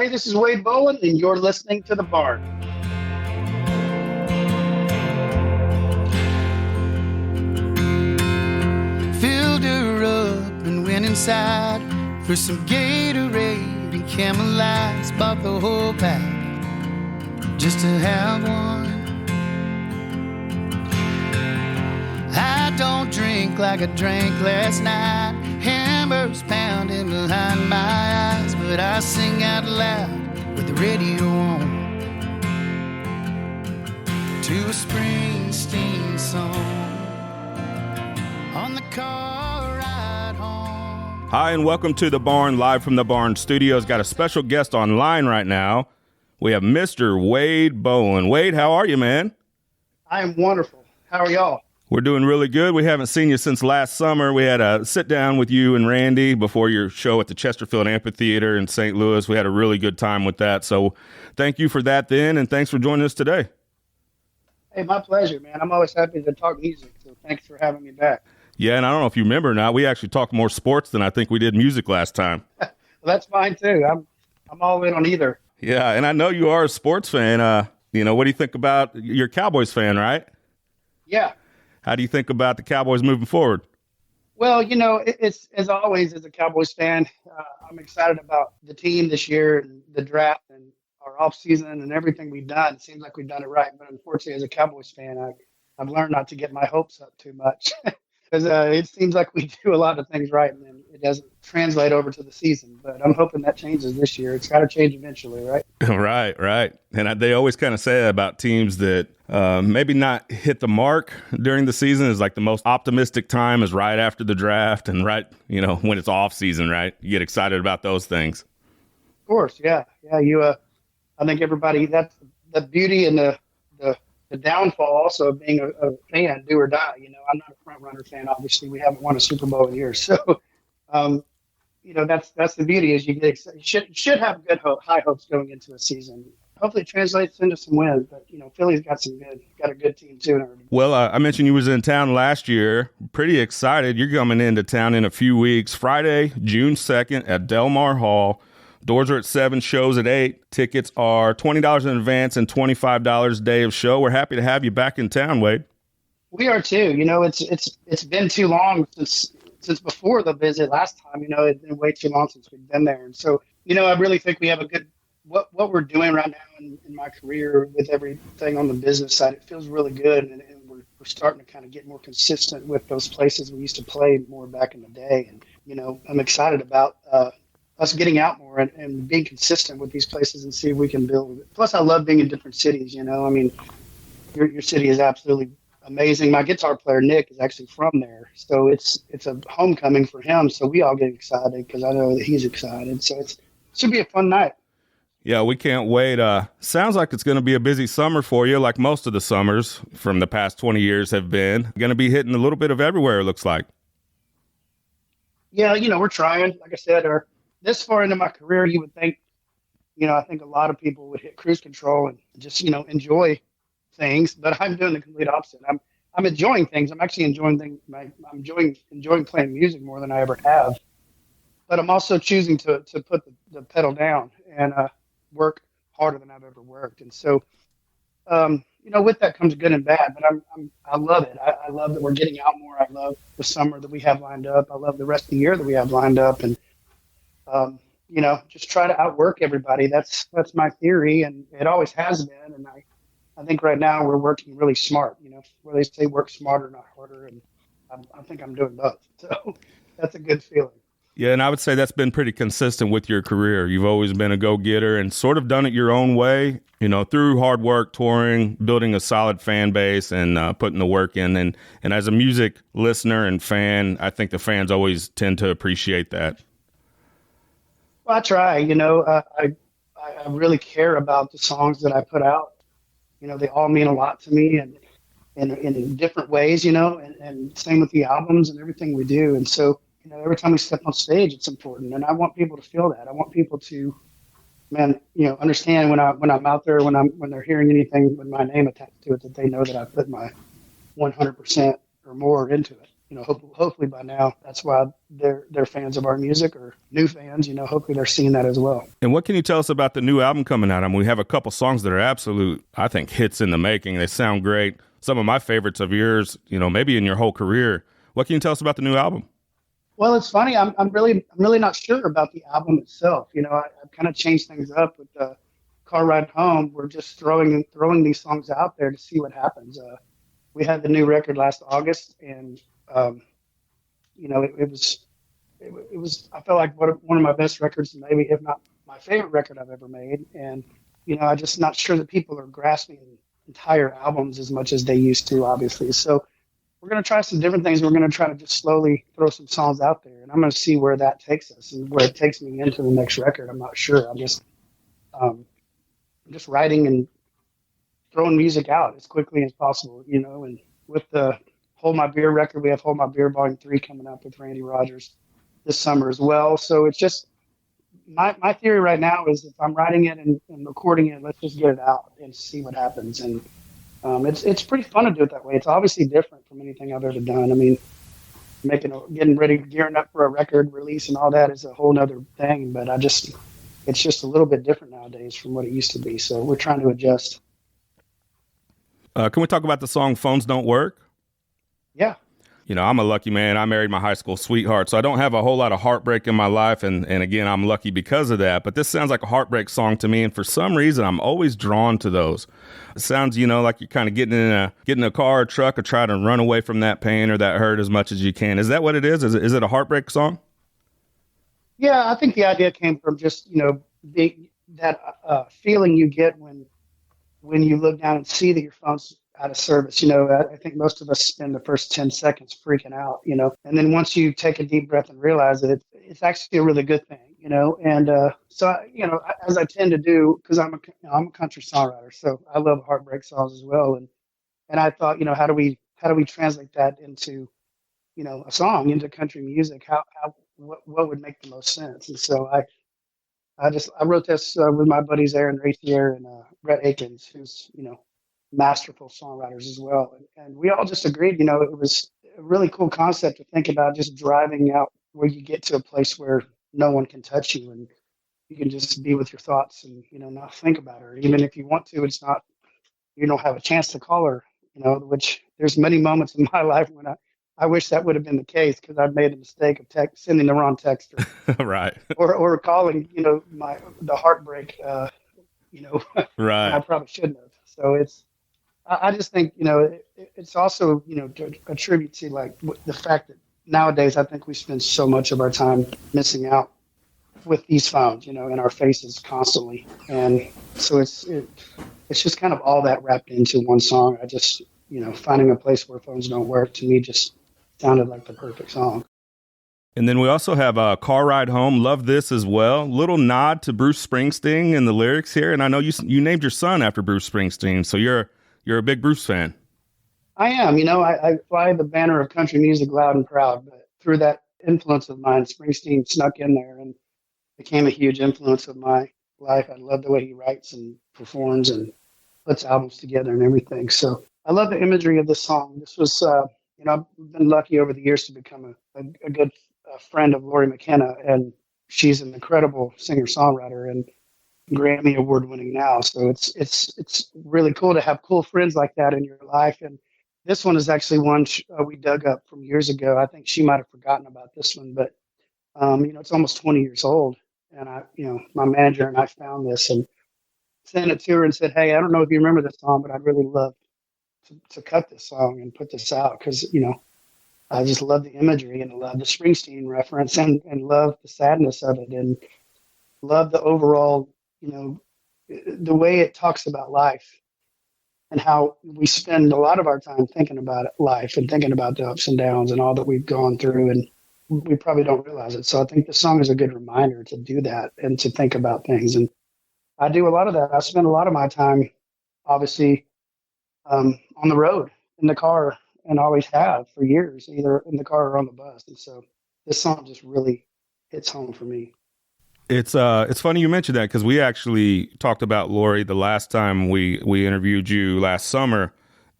Hey, this is Wade Bowen, and you're listening to The Barn. Filled her up and went inside for some Gatorade and Camel Lights. Bought the whole pack just to have one. I don't drink like I drank last night. Hammers pounding behind my eyes, but I sing out loud with the radio on to a Springsteen song on the car ride home. Hi, and welcome to The Barn, live from The Barn Studios. Got a special guest online right now. We have Mr. Wade Bowen. Wade, how are you, man? I am wonderful. How are y'all? We're doing really good. We haven't seen you since last summer. We had a sit down with you and Randy before your show at the Chesterfield Amphitheater in St. Louis. We had a really good time with that. So thank you for that then, and thanks for joining us today. Hey, my pleasure, man. I'm always happy to talk music, so thanks for having me back. Yeah, and I don't know if you remember or not, we actually talked more sports than I think we did music last time. Well, that's fine, too. I'm all in on either. Yeah, and I know you are a sports fan. What do you think about, you're a Cowboys fan, right? Yeah. How do you think about the Cowboys moving forward? Well, it's as always, as a Cowboys fan, I'm excited about the team this year and the draft and our offseason and everything we've done. It seems like we've done it right. But unfortunately, as a Cowboys fan, I've learned not to get my hopes up too much because it seems like we do a lot of things right and then it doesn't translate over to the season. But I'm hoping that changes this year. It's got to change eventually, right? Right. And they always kind of say that about teams that maybe not hit the mark during the season is like the most optimistic time is right after the draft and right, when it's off season, right? You get excited about those things. Of course. Yeah. Yeah. I think everybody, that's the beauty and the downfall also of being a fan, do or die. I'm not a front runner fan. Obviously we haven't won a Super Bowl in years. So, that's the beauty is you should have good high hopes going into a season. Hopefully it translates into some wins, but Philly's got a good team too. Well, I mentioned you was in town last year. Pretty excited. You're coming into town in a few weeks. Friday, June 2nd at Del Mar Hall. Doors are at 7, shows at 8. Tickets are $20 in advance and $25 a day of show. We're happy to have you back in town, Wade. We are too. It's been too long since before the visit last time. It's been way too long since we've been there, and so I really think we have a good. What we're doing right now in my career with everything on the business side, it feels really good, and we're starting to kind of get more consistent with those places we used to play more back in the day. And I'm excited about us getting out more and being consistent with these places and see if we can build. Plus, I love being in different cities. Your city is absolutely amazing. My guitar player Nick is actually from there, so it's a homecoming for him. So we all get excited because I know that he's excited. So it should be a fun night. Yeah, we can't wait. Sounds like it's going to be a busy summer for you, like most of the summers from the past 20 years have been. Going to be hitting a little bit of everywhere, it looks like. Yeah, we're trying. Like I said, this far into my career, you would think, I think a lot of people would hit cruise control and just, enjoy things. But I'm doing the complete opposite. I'm enjoying things. I'm actually enjoying things. I'm enjoying playing music more than I ever have. But I'm also choosing to put the pedal down and work harder than I've ever worked. And so, with that comes good and bad, but I love it. I love that we're getting out more. I love the summer that we have lined up. I love the rest of the year that we have lined up, and, just try to outwork everybody. That's my theory. And it always has been. And I think right now we're working really smart, where they say work smarter, not harder. And I think I'm doing both. So that's a good feeling. Yeah, and I would say that's been pretty consistent with your career. You've always been a go-getter and sort of done it your own way, through hard work, touring, building a solid fan base, and putting the work in. And as a music listener and fan, I think the fans always tend to appreciate that. Well, I try. I really care about the songs that I put out. They all mean a lot to me, and in different ways. And same with the albums and everything we do. And so. Every time we step on stage, it's important, and I want people to feel that. I want people to, understand when I'm out there, when they're hearing anything with my name attached to it, that they know that I put my 100% or more into it. hopefully by now, that's why they're fans of our music or new fans. Hopefully they're seeing that as well. And what can you tell us about the new album coming out? I mean, we have a couple songs that are absolute, I think, hits in the making. They sound great. Some of my favorites of yours, maybe in your whole career. What can you tell us about the new album? Well, it's funny. I'm really not sure about the album itself. I've kind of changed things up with the car ride home. We're just throwing these songs out there to see what happens. We had the new record last August, and it was. I felt like one of my best records, maybe if not my favorite record I've ever made. And I'm just not sure that people are grasping entire albums as much as they used to, obviously. So we're going to try some different things. We're going to try to just slowly throw some songs out there, and I'm going to see where that takes us and where it takes me into the next record. I'm not sure. I'm just writing and throwing music out as quickly as possible, and with the Hold My Beer record, we have Hold My Beer Volume 3 coming up with Randy Rogers this summer as well. So it's just my theory right now is if I'm writing it and recording it, let's just get it out and see what happens. And it's pretty fun to do it that way. It's obviously different from anything I've ever done. I mean, getting ready, gearing up for a record release and all that is a whole nother thing, but it's just a little bit different nowadays from what it used to be. So we're trying to adjust. Can we talk about the song Phones Don't Work? Yeah. I'm a lucky man. I married my high school sweetheart, so I don't have a whole lot of heartbreak in my life. And again, I'm lucky because of that. But this sounds like a heartbreak song to me. And for some reason, I'm always drawn to those. It sounds, like you're kind of getting in a car or truck or trying to run away from that pain or that hurt as much as you can. Is that what it is? Is it a heartbreak song? Yeah, I think the idea came from just, that feeling you get when you look down and see that your phone's out of service. I think most of us spend the first 10 seconds freaking out, and then once you take a deep breath and realize that it's actually a really good thing, and so, as I tend to do, because I'm a country songwriter, so I love heartbreak songs as well. And I thought, how do we translate that into, a song, into country music? What would make the most sense? And so I wrote this with my buddies Aaron Rathier and Brett Akins, who's, masterful songwriters as well. And we all just agreed, it was a really cool concept to think about, just driving out where you get to a place where no one can touch you and you can just be with your thoughts and, not think about her. Even if you want to, you don't have a chance to call her, which there's many moments in my life when I wish that would have been the case, because I've made a mistake of sending the wrong text right. or calling, the heartbreak, right. I probably shouldn't have. So I just think, it's also, to attribute to like the fact that nowadays I think we spend so much of our time missing out with these phones, in our faces constantly. And so it's just kind of all that wrapped into one song. I just, finding a place where phones don't work, to me just sounded like the perfect song. And then we also have Car Ride Home. Love this as well. Little nod to Bruce Springsteen in the lyrics here. And I know you named your son after Bruce Springsteen, so you're a big Bruce fan. I am. I fly the banner of country music loud and proud, but through that influence of mine, Springsteen snuck in there and became a huge influence of my life. I love the way he writes and performs and puts albums together and everything. So I love the imagery of this song. This was, I've been lucky over the years to become a good friend of Lori McKenna, and she's an incredible singer-songwriter and Grammy award winning now. So it's really cool to have cool friends like that in your life. And this one is actually one we dug up from years ago. I think she might have forgotten about this one, but it's almost 20 years old. And my manager and I found this and sent it to her and said, "Hey, I don't know if you remember this song, but I'd really love to cut this song and put this out, because I just love the imagery and I love the Springsteen reference and love the sadness of it and love the overall, the way it talks about life and how we spend a lot of our time thinking about life and thinking about the ups and downs and all that we've gone through, and we probably don't realize it. So I think the song is a good reminder to do that and to think about things. And I do a lot of that. I spend a lot of my time, obviously, on the road, in the car, and always have for years, either in the car or on the bus. And so this song just really hits home for me. It's funny you mentioned that, because we actually talked about Lori the last time we interviewed you last summer,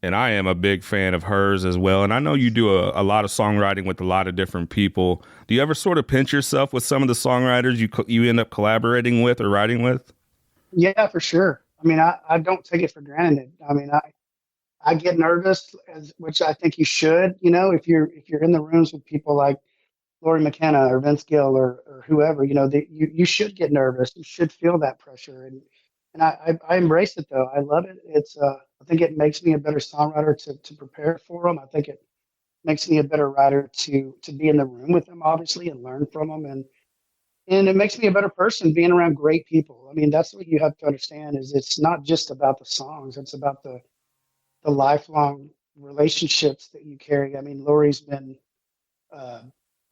And I am a big fan of hers as well. And I know you do a lot of songwriting with a lot of different people. Do you ever sort of pinch yourself with some of the songwriters you end up collaborating with or writing with? Yeah, for sure. I mean, I don't take it for granted. I mean, I get nervous, which I think you should. You know, if you're in the rooms with people like Lori McKenna or Vince Gill or whoever, you know, you should get nervous. You should feel that pressure, and I embrace it though. I love it. I think it makes me a better songwriter to prepare for them. I think it makes me a better writer to be in the room with them, obviously, and learn from them, and it makes me a better person being around great people. I mean, that's what you have to understand is it's not just about the songs; it's about the lifelong relationships that you carry. I mean, Lori's been uh,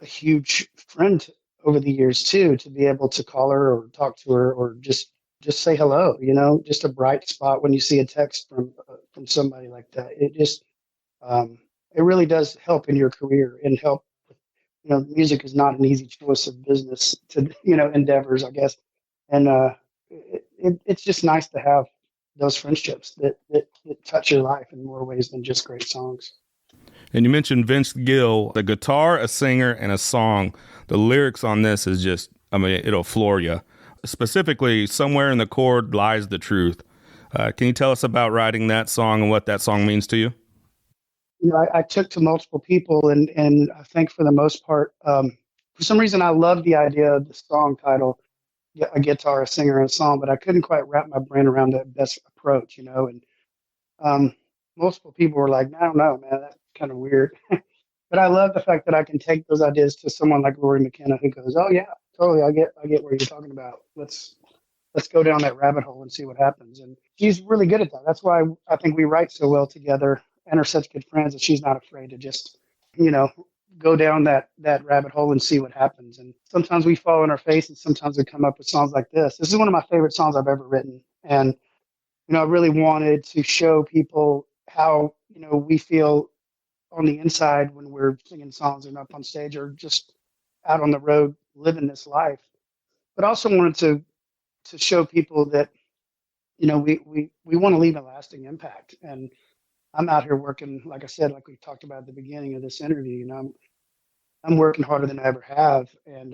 a huge friend over the years too, to be able to call her or talk to her or just say hello. You know, just a bright spot when you see a text from somebody like that. Um, it really does help in your career and help. You know, music is not an easy choice of business to endeavors, I guess, and it's just nice to have those friendships that touch your life in more ways than just great songs. And you mentioned Vince Gill, a guitar, a singer, and a song. The lyrics on this is just, I mean, it'll floor you. Specifically, somewhere in the chord lies the truth. Can you tell us about writing that song and what that song means to you? You know, I took to multiple people, and I think for the most part, for some reason, I love the idea of the song title, a guitar, a singer, and a song, but I couldn't quite wrap my brain around the best approach, you know. And multiple people were like, "I don't know, man, that's kind of weird." But I love the fact that I can take those ideas to someone like Rory McKenna who goes, "Oh yeah, totally, I get what you're talking about. Let's go down that rabbit hole and see what happens." And she's really good at that. That's why I think we write so well together and are such good friends that she's not afraid to just, you know, go down that rabbit hole and see what happens. And sometimes we fall on our face, and sometimes we come up with songs like this. This is one of my favorite songs I've ever written, and I really wanted to show people how we feel on the inside when we're singing songs and up on stage or just out on the road living this life. But also wanted to show people that we want to leave a lasting impact. And I'm out here working, like I said, like we talked about at the beginning of this interview. I'm working harder than I ever have, and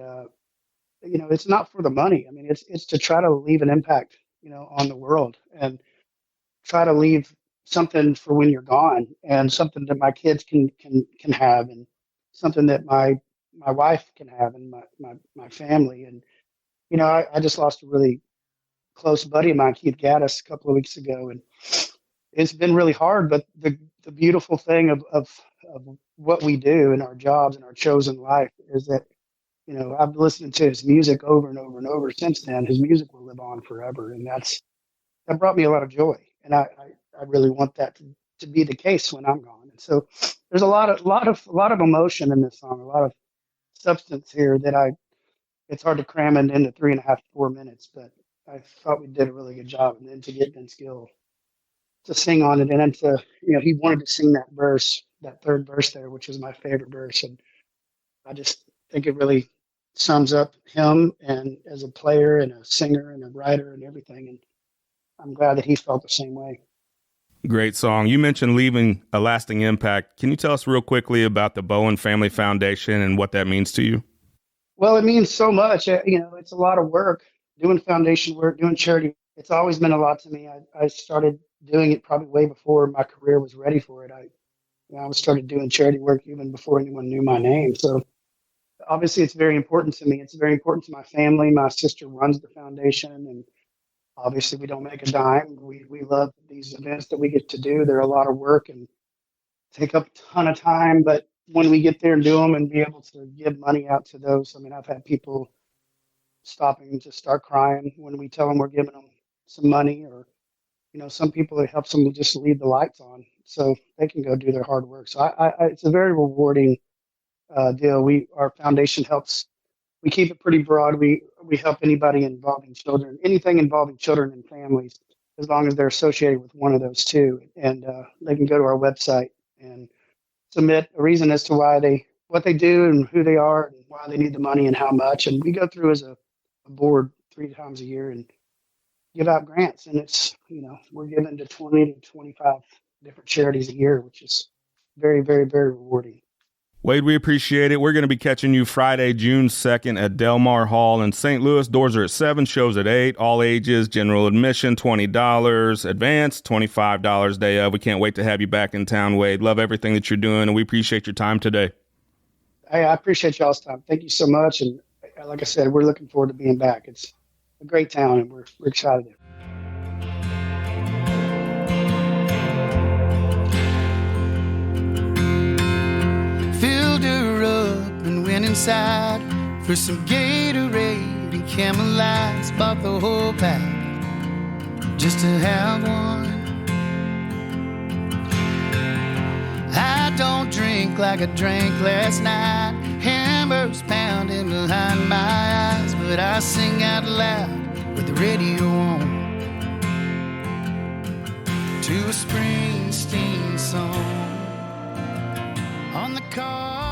it's not for the money. I mean, it's to try to leave an impact, on the world, and try to leave something for when you're gone, and something that my kids can have, and something that my wife can have, and my family. And I just lost a really close buddy of mine, Keith Gaddis, a couple of weeks ago, and it's been really hard. But the beautiful thing of what we do in our jobs and our chosen life is that I've listened to his music over and over and over since then. His music will live on forever, and that brought me a lot of joy. And I really want that to be the case when I'm gone. And so there's a lot of emotion in this song, a lot of substance here that it's hard to cram it into 3.5 to 4 minutes, but I thought we did a really good job. And then to get Vince Gill to sing on it, and then he wanted to sing that verse, that third verse there, which is my favorite verse. And I just think it really sums up him and as a player and a singer and a writer and everything. And I'm glad that he felt the same way. Great song. You mentioned leaving a lasting impact. Can you tell us real quickly about the Bowen Family Foundation and what that means to you? Well, it means so much. It's a lot of work doing foundation work, doing charity. It's always been a lot to me. I started doing it probably way before my career was ready for it. I started doing charity work even before anyone knew my name. So obviously it's very important to me. It's very important to my family. My sister runs the foundation, and obviously we don't make a dime. We love these events that we get to do. They're a lot of work and take up a ton of time, but when we get there and do them and be able to give money out to those, I mean, I've had people stopping to start crying when we tell them we're giving them some money, or some people, it helps them just leave the lights on so they can go do their hard work. So it's a very rewarding deal. Our foundation helps. We keep it pretty broad. We help anybody involving children, anything involving children and families, as long as they're associated with one of those two. And they can go to our website and submit a reason as to what they do and who they are and why they need the money and how much. And we go through as a board 3 times a year and give out grants. And it's, we're giving to 20 to 25 different charities a year, which is very, very, very rewarding. Wade, we appreciate it. We're going to be catching you Friday, June 2nd at Del Mar Hall in St. Louis. Doors are at 7, shows at 8, all ages, general admission, $20, advance, $25 day of. We can't wait to have you back in town, Wade. Love everything that you're doing, and we appreciate your time today. Hey, I appreciate y'all's time. Thank you so much. And like I said, we're looking forward to being back. It's a great town, and we're excited. Filled her up and went inside for some Gatorade and Camel Lights. Bought the whole pack just to have one. I don't drink like I drank last night. Hammers pounding behind my eyes, but I sing out loud with the radio on to a Springsteen song on the car.